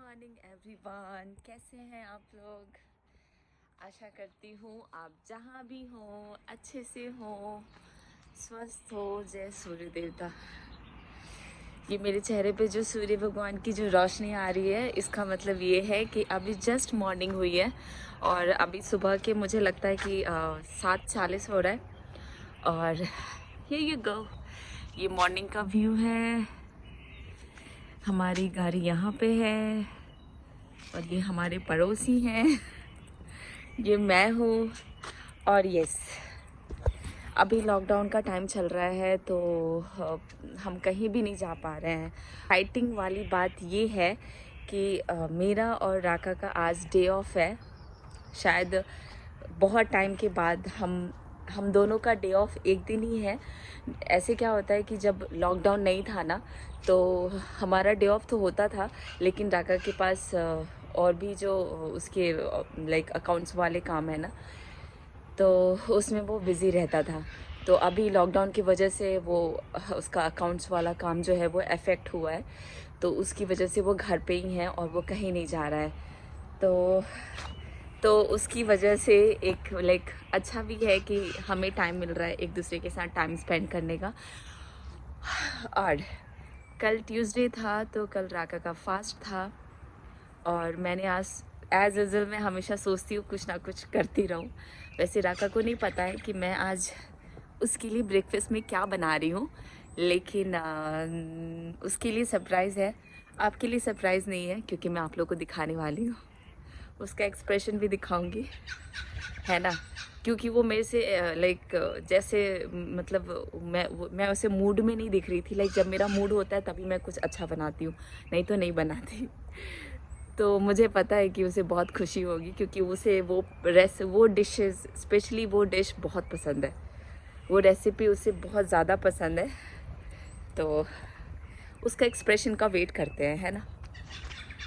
Morning everyone, कैसे हैं आप लोग। आशा करती हूँ आप जहाँ भी हो अच्छे से हो, स्वस्थ हो। जय सूर्य देवता। ये मेरे चेहरे पे जो सूर्य भगवान की जो रोशनी आ रही है, इसका मतलब ये है कि अभी जस्ट मॉर्निंग हुई है और अभी सुबह के मुझे लगता है कि 7:40 हो रहा है। और ये गो, ये मॉर्निंग का व्यू है। हमारी गाड़ी यहाँ पे है और ये हमारे पड़ोसी हैं। ये मैं हूँ। और यस, अभी लॉकडाउन का टाइम चल रहा है तो हम कहीं भी नहीं जा पा रहे हैं। फाइटिंग वाली बात ये है कि मेरा और राका का आज डे ऑफ है। शायद बहुत टाइम के बाद हम दोनों का डे ऑफ एक दिन ही है। ऐसे क्या होता है कि जब लॉकडाउन नहीं था ना, तो हमारा डे ऑफ तो होता था, लेकिन राका के पास और भी जो उसके लाइक अकाउंट्स वाले काम है ना, तो उसमें वो बिज़ी रहता था। तो अभी लॉकडाउन की वजह से वो उसका अकाउंट्स वाला काम जो है वो अफेक्ट हुआ है, तो उसकी वजह से वो घर पे ही है और वो कहीं नहीं जा रहा है। तो उसकी वजह से एक लाइक अच्छा भी है कि हमें टाइम मिल रहा है एक दूसरे के साथ टाइम स्पेंड करने का। और कल ट्यूसडे था तो कल राका का फास्ट था और मैंने आज एज यूजुअल मैं हमेशा सोचती हूँ कुछ ना कुछ करती रहूँ। वैसे राका को नहीं पता है कि मैं आज उसके लिए ब्रेकफास्ट में क्या बना रही हूँ, लेकिन उसके लिए सरप्राइज़ है। आपके लिए सरप्राइज़ नहीं है क्योंकि मैं आप लोगों को दिखाने वाली हूँ। उसका एक्सप्रेशन भी दिखाऊंगी, है ना। क्योंकि वो मेरे से लाइक जैसे मतलब मैं उसे मूड में नहीं दिख रही थी। लाइक जब मेरा मूड होता है तभी मैं कुछ अच्छा बनाती हूँ, नहीं तो नहीं बनाती। तो मुझे पता है कि उसे बहुत खुशी होगी क्योंकि उसे वो डिशेस, स्पेशली वो डिश बहुत पसंद है। वो रेसिपी उसे बहुत ज़्यादा पसंद है। तो उसका एक्सप्रेशन का वेट करते हैं, है ना।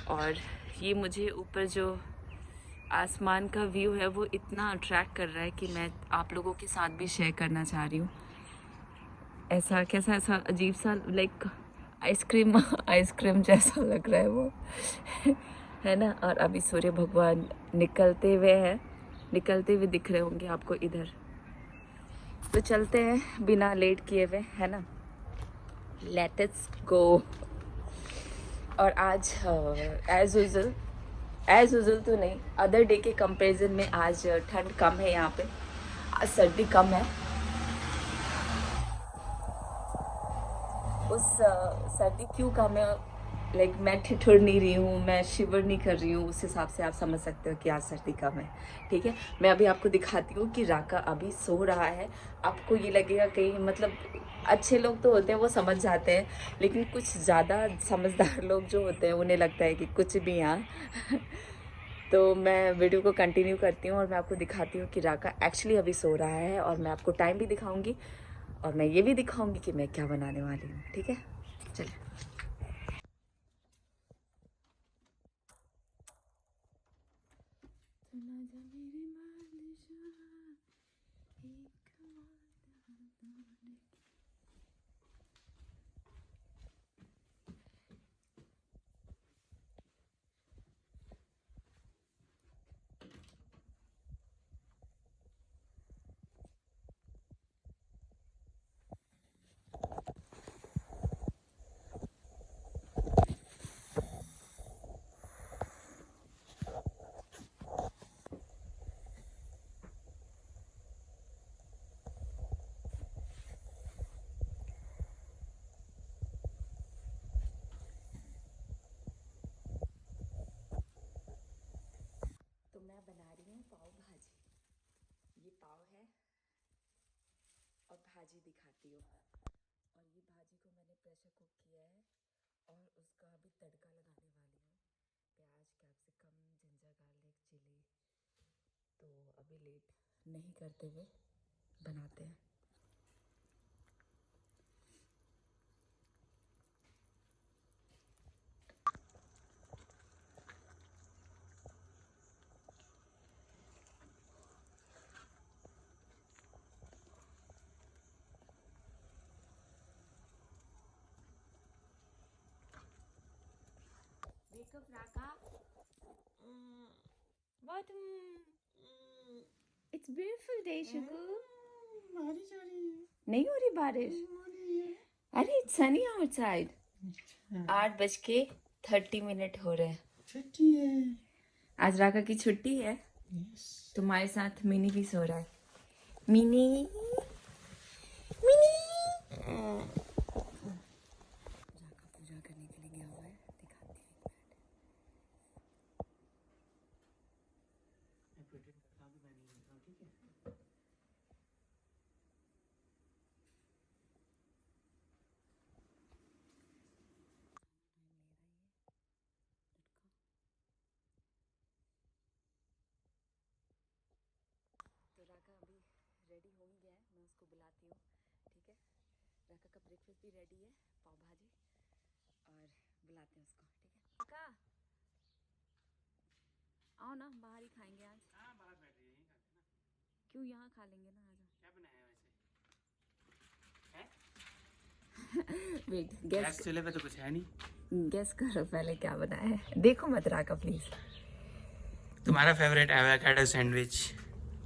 और ये मुझे ऊपर जो आसमान का व्यू है वो इतना अट्रैक्ट कर रहा है कि मैं आप लोगों के साथ भी शेयर करना चाह रही हूँ। ऐसा कैसा, ऐसा अजीब सा लाइक आइसक्रीम आइसक्रीम जैसा लग रहा है वो। है ना। और अभी सूर्य भगवान निकलते हुए हैं, निकलते हुए दिख रहे होंगे आपको इधर। तो चलते हैं बिना लेट किए हुए, है ना। Let's go. और आज एज यूजल तो नहीं, अदर डे के कंपैरिजन में आज ठंड कम है यहाँ पे। आज सर्दी कम है। उस सर्दी क्यों कम है, लाइक मैं ठिठुर नहीं रही हूँ, मैं शिवर नहीं कर रही हूँ, उस हिसाब से आप समझ सकते हो कि आज सर्दी कम है। ठीक है, मैं अभी आपको दिखाती हूँ कि राका अभी सो रहा है। आपको ये लगेगा कहीं मतलब अच्छे लोग तो होते हैं वो समझ जाते हैं, लेकिन कुछ ज़्यादा समझदार लोग जो होते हैं उन्हें लगता है कि कुछ भी यहाँ। तो मैं वीडियो को कंटिन्यू करती हूँ और मैं आपको दिखाती हूँ कि राका एक्चुअली अभी सो रहा है। और मैं आपको टाइम भी दिखाऊंगी और मैं ये भी दिखाऊंगी कि मैं क्या बनाने वाली हूँ। ठीक है, चलिए। तो मैं बना रही हूँ पाव भाजी। ये पाव है और भाजी दिखाती हूँ। और ये भाजी को मैंने प्रेशर कुक किया है और उसका अभी तड़का लगाने वाली हूँ। प्याज, कैप्सिकम, जिंजर गार्लिक, चिली। तो अभी लेट नहीं करते हुए बनाते हैं। Wake up, Raka. What? It's beautiful day, Shuku. बारिश हो रही है। नहीं हो रही बारिश? हो रही है। अरे it's sunny outside. 8:30 हो रहे हैं। छुट्टी है। आज राका की छुट्टी है। Yes. तुम्हारे साथ मिनी भी सो रहा है। मिनी मिनी राका पूजा करने के लिए गया हुआ है। दिखाती हूँ एक मिनट। तो राका अभी रेडी हो ही गया है, मैं उसको बुलाती हूँ। ठीक है, राका का ब्रेकफास्ट भी रेडी है, पाव भाजी, और बुलाते हैं उसको। ठीक है राका, आओ ना, बाहर ही खाएंगे आज। हाँ बाहर बैठ रही है, यहीं खाते हैं ना। क्यों, यहाँ खा लेंगे ना। आजा। क्या बनाया वैसे? हैं? वेट, गैस गेस चूल्हे पे तो कुछ है नहीं। गेस करो पहले क्या बनाया है। देखो मत राका प्लीज। तुम्हारा favourite avocado sandwich.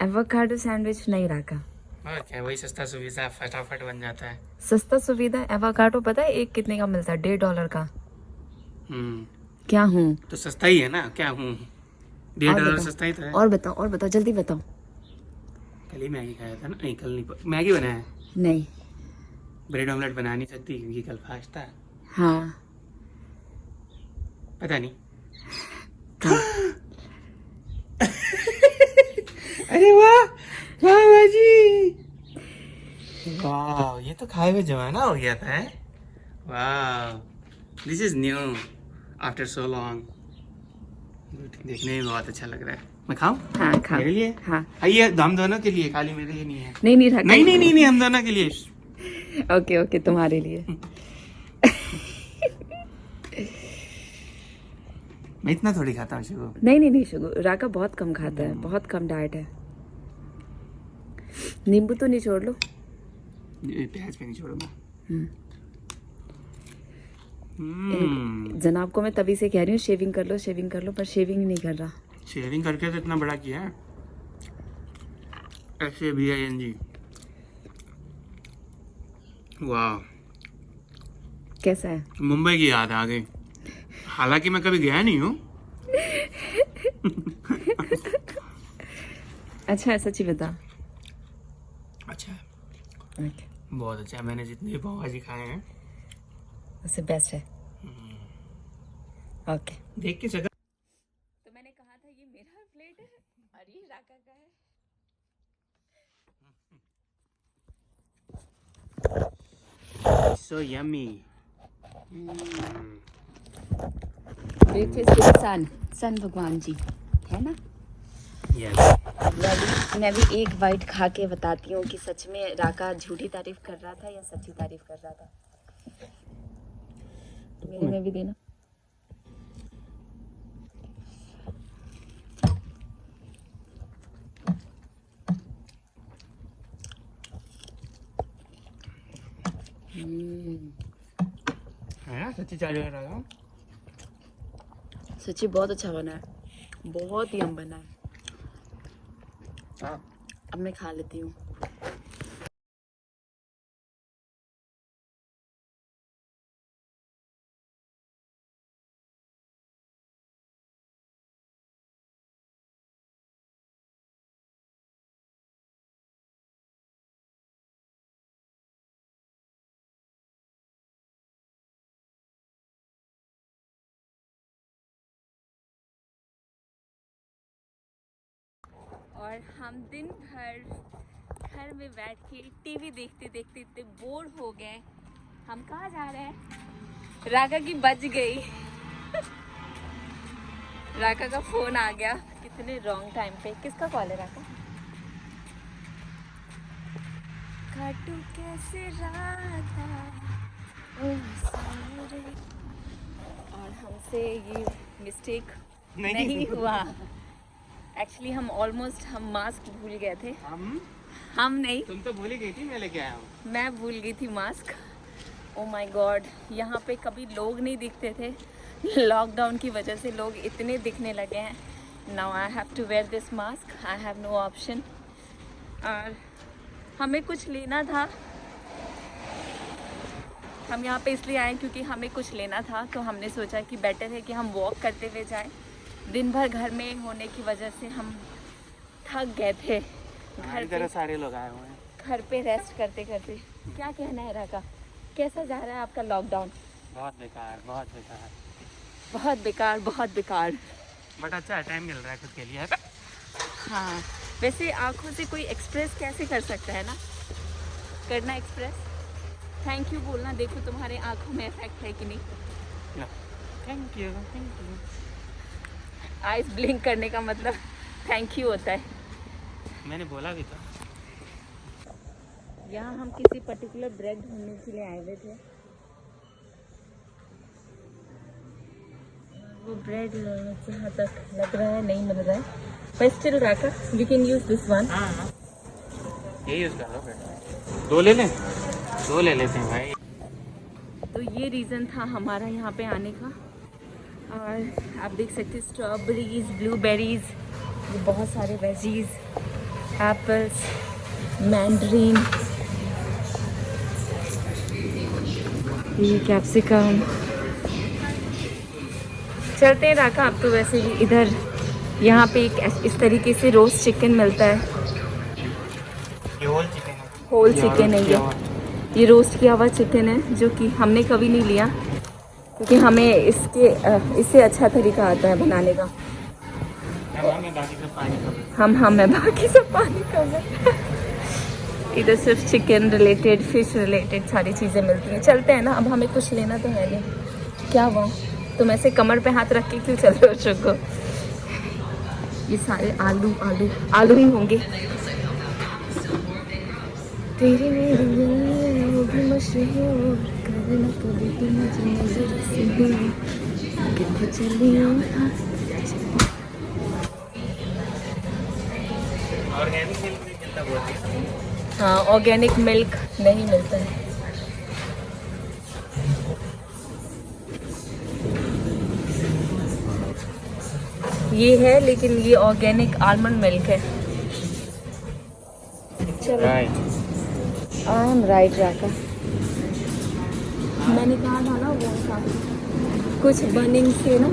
Avocado sandwich नहीं राका। और क्या, वही सस्ता सुविधा फटाफट बन जाता है। सस्ता सुविधा एवोकाडो पता है एक कितने का मिलता है? $1.5 का। हम्म, क्या हूँ? तो सस्ता ही है ना, क्या हूँ, $1.5 सस्ता ही तो है। और बताओ जल्दी बताओ। कल ही मैगी खाया था ना, नहीं कल नहीं, मैगी बनाया है। नहीं। ब्रेड ऑमलेट बना नहीं सकती क्योंकि कल फास्ट था। हाँ। पता नहीं। हाँ। अरे वाह वाह बाजी, वाह, ये तो खाए हुए जमाना हो गया था। वाह, this is new after so long. देखने में बहुत अच्छा लग रहा है। मैं खाऊं? हाँ खा। मेरे लिए? हाँ। ये हम दोनों के लिए, खाली मेरे लिए नहीं है। नहीं राका। नहीं, हम दोनों के लिए। ओके तुम्हारे लिए। मैं इतना थोड़ी खाता हूँ शुगु। नहीं शुगु, राका बहुत कम खाता है, बहुत कम डाइट है। नींबू तो निचोड़ लो। प्याज पे नहीं छोड़ूंगा। जनाब को मैं तभी से कह रही हूँ शेविंग कर लो, पर शेविंग ही नहीं कर रहा। शेविंग करके तो इतना बड़ा किया है। SAVING। वाह, कैसा है? मुंबई की याद आ गई, हालांकि मैं कभी गया नहीं हूँ। अच्छा है, सच्ची बता। अच्छा है, ओके, बहुत अच्छा है। मैंने जितने पाव भाजी खाए हैं उससे बेस्ट है। ओके, देख के जगह। तो मैंने कहा था ये मेरा प्लेट है और ये राका का है। So yummy। ब्रेकफास्ट सन भगवान जी है ना। Yes। मैं भी एक बाइट खा के बताती हूँ कि सच में राका झूठी तारीफ कर रहा था या सच्ची तारीफ कर रहा था। मेरे में भी देना। है सच्ची चाय लग रहा है। सच्ची बहुत अच्छा बना है, बहुत ही यम बना है। अब मैं खा लेती हूँ। और हम दिन भर घर में बैठ के टीवी देखते देखते इतने बोर हो गए। हम कहाँ जा रहे हैं? राका की बज गई। राका का फोन आ गया कितने रॉन्ग टाइम पे। किसका कॉल है राका? काटू कैसे राधा और हमसे ये मिस्टेक नहीं हुआ। एक्चुअली हम मास्क भूल गए थे। हम नहीं, तुम तो भूल ही गई थी, मैं लेके आया हूँ। मैं भूल गई थी मास्क। ओ माय गॉड, यहाँ पे कभी लोग नहीं दिखते थे, लॉकडाउन की वजह से लोग इतने दिखने लगे हैं. Now I have to wear this mask, I have no option. और हमें कुछ लेना था, हम यहाँ पे इसलिए आए क्योंकि हमें कुछ लेना था. तो हमने सोचा कि बेटर है कि हम वॉक करते हुए जाएं. दिन भर घर में होने की वजह से हम थक गए थे. सारे लोग आए हुए हैं. घर पे रेस्ट करते करते. क्या कहना है राका, कैसा जा रहा है आपका लॉकडाउन? बहुत बेकार, बहुत बेकार. बहुत बेकार, बहुत बेकार. बट अच्छा टाइम मिल रहा है खुद के लिए. हाँ, वैसे आँखों से कोई एक्सप्रेस कैसे कर सकता है ना, करना एक्सप्रेस. थैंक यू बोलना. देखो तुम्हारे आँखों में इफेक्ट है कि नहीं. Thank you, thank you. Ice blink करने का मतलब थैंक यू होता है. मैंने बोला भी था. यहाँ हम किसी पर्टिकुलर ब्रेड ढूंढने के लिए आए हुए थे. वो ब्रेड जहाँ तक लग रहा है नहीं मिल रहा है. पर स्टिल राका, we can use this one. हाँ, ये यूज़ कर लो बेटा. दो ले लें, दो ले लेते हैं भाई. तो ये रीज़न था हमारा यहाँ पे आने का. और आप देख सकते हैं स्ट्रॉबेरीज, ब्लूबेरीज, ये बहुत सारे वेजीज, एप्पल्स, मैंडरीन, ये कैप्सिकम. चलते हैं राका. आप तो वैसे भी इधर यहाँ पे एक इस तरीके से रोस्ट चिकन मिलता है. ये होल चिकन है. होल चिकन है ये रोस्ट किया हुआ चिकन है, जो कि हमने कभी नहीं लिया क्योंकि हमें इससे अच्छा तरीका आता है बनाने का. मैं बाकी सब पानी कम है. इधर सिर्फ चिकन रिलेटेड, फिश रिलेटेड सारी चीज़ें मिलती हैं. चलते हैं ना, अब हमें कुछ लेना तो है नहीं. क्या हुआ, तुम ऐसे कमर पे हाथ रख के क्यों चल रहे हो चुको? ये सारे आलू आलू आलू ही होंगे. तेरी मेरी भी मशहूर करना कभी भी मुझे नजर से दूर कितने चली. ऑर्गेनिक मिल्क नहीं मिलता बहुत. हाँ, ऑर्गेनिक मिल्क नहीं मिलता है. ये है, लेकिन ये ऑर्गेनिक आलमंड मिल्क है. चलो, आई एम राइट राका. मैंने कहा था ना वो था कुछ बर्निंग से ना.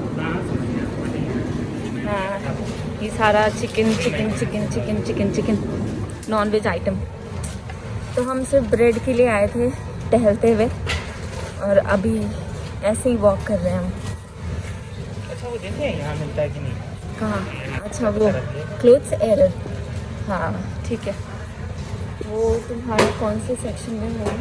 हाँ, ये सारा chicken chicken chicken chicken chicken chicken non veg item. तो हम सिर्फ ब्रेड के लिए आए थे टहलते हुए, और अभी ऐसे ही वॉक कर रहे हैं हम. अच्छा, वो देते हैं यहाँ मिलता है कि नहीं? कहाँ? अच्छा, वो क्लोथ्स एरर. हाँ ठीक है. वो तुम्हारे कौन से सेक्शन में है?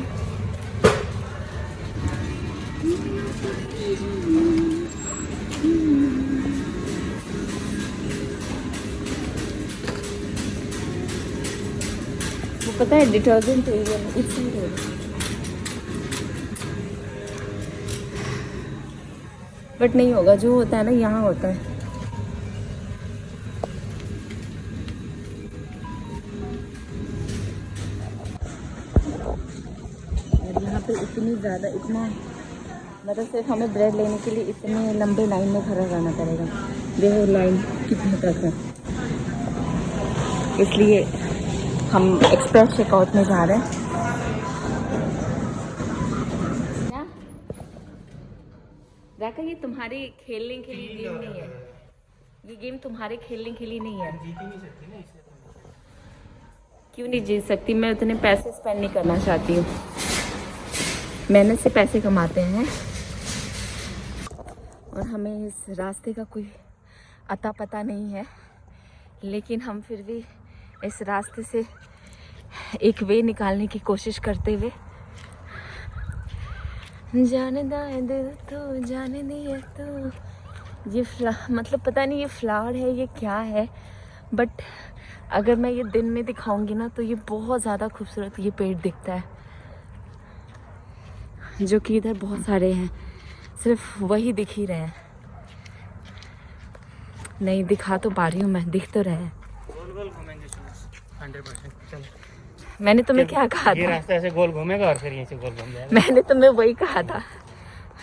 वो पता है डिटर्जेंट एरिया में इसी. बट नहीं होगा, जो होता है ना यहाँ होता है. और यहाँ पे इतनी ज़्यादा, इतना मतलब सिर्फ हमें ब्रेड लेने के लिए इतने लंबे लाइन में खड़ा रहना पड़ेगा. देखो लाइन कितने तक है. इसलिए हम एक्सप्रेस चेकआउट में जा रहे हैं. क्या राका, ये तुम्हारे खेलने के लिए गेम नहीं है. ये गेम तुम्हारे खेलने के लिए नहीं है. जीत ही नहीं सकती ना, इसलिए. क्यों नहीं जीत सकती? मैं उतने पैसे स्पेंड नहीं करना चाहती हूँ. मेहनत से पैसे कमाते हैं और हमें इस रास्ते का कोई अता पता नहीं है, लेकिन हम फिर भी इस रास्ते से एक वे निकालने की कोशिश करते हुए. जाने दाए दिल तो जाने दिया तो. ये मतलब पता नहीं ये फ्लावर है ये क्या है, बट अगर मैं ये दिन में दिखाऊंगी ना तो ये बहुत ज़्यादा खूबसूरत ये पेड़ दिखता है, जो कि इधर बहुत सारे हैं. सिर्फ वही दिख ही रहे हैं. नहीं दिखा तो पा रही हूँ मैं, दिख तो रहे हैं. गोल गोल घूमेंगे 100%. चलो, मैंने तुम्हें क्या कहा ये था? रास्ता ऐसे गोल घूमेगा और फिर यहीं से गोल घूम जाएगा. मैंने तुम्हें वही कहा था.